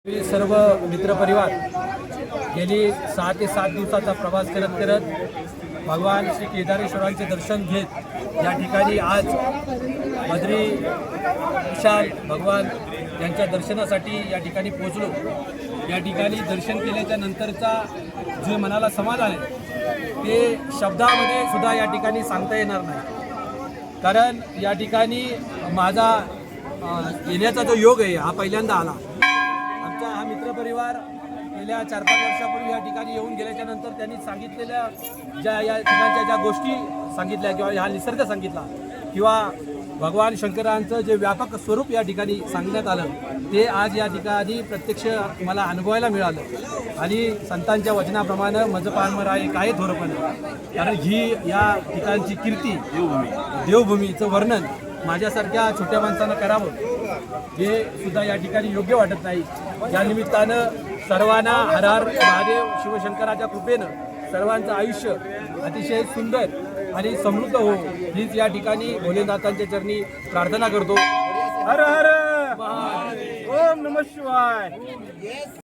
सर्व मित्रपरिवार गेली 6 ते 7 दिवसाचा प्रवास करत भगवान श्री केदारेश्वरांचे दर्शन घेत या ठिकाणी आज बद्री विशाल भगवान यांच्या दर्शनासाठी या ठिकाणी पोहोचलो। या ठिकाणी दर्शन केल्याच्या नंतरचा जे मनाला समाधान आहे ते शब्दामध्ये सुद्धा या ठिकाणी सांगता येणार नाही, कारण या ठिकाणी माझा येण्याचा जो योग आहे हा पहिल्यांदा आला। आमचा हा मित्रपरिवार गेल्या 4-5 वर्षापूर्वी या ठिकाणी येऊन गेल्याच्या नंतर त्यांनी सांगितलेल्या ज्या या ठिकाणच्या ज्या गोष्टी सांगितल्या किंवा हा निसर्ग सांगितला किंवा भगवान शंकरांचं जे व्यापक स्वरूप या ठिकाणी सांगण्यात आलं ते आज या ठिकाणी प्रत्यक्ष मला अनुभवायला मिळालं। आणि संतांच्या वचनाप्रमाणे मज पारमर आहे काय थोरपण, कारण ही या ठिकाणची कीर्ती देवभूमीचं वर्णन माझ्यासारख्या छोट्या माणसानं करावं हे सुद्धा या ठिकाणी योग्य वाटत नाही। या निमित्तानं सर्वांना हर हर महादेव शिवशंकराच्या कृपेनं सर्वांचं आयुष्य अतिशय सुंदर आणि समृद्ध हो हीच या ठिकाणी भोलेनाथांच्या चरणी प्रार्थना करतो। हर हर महादेव, ओम नमः शिवाय।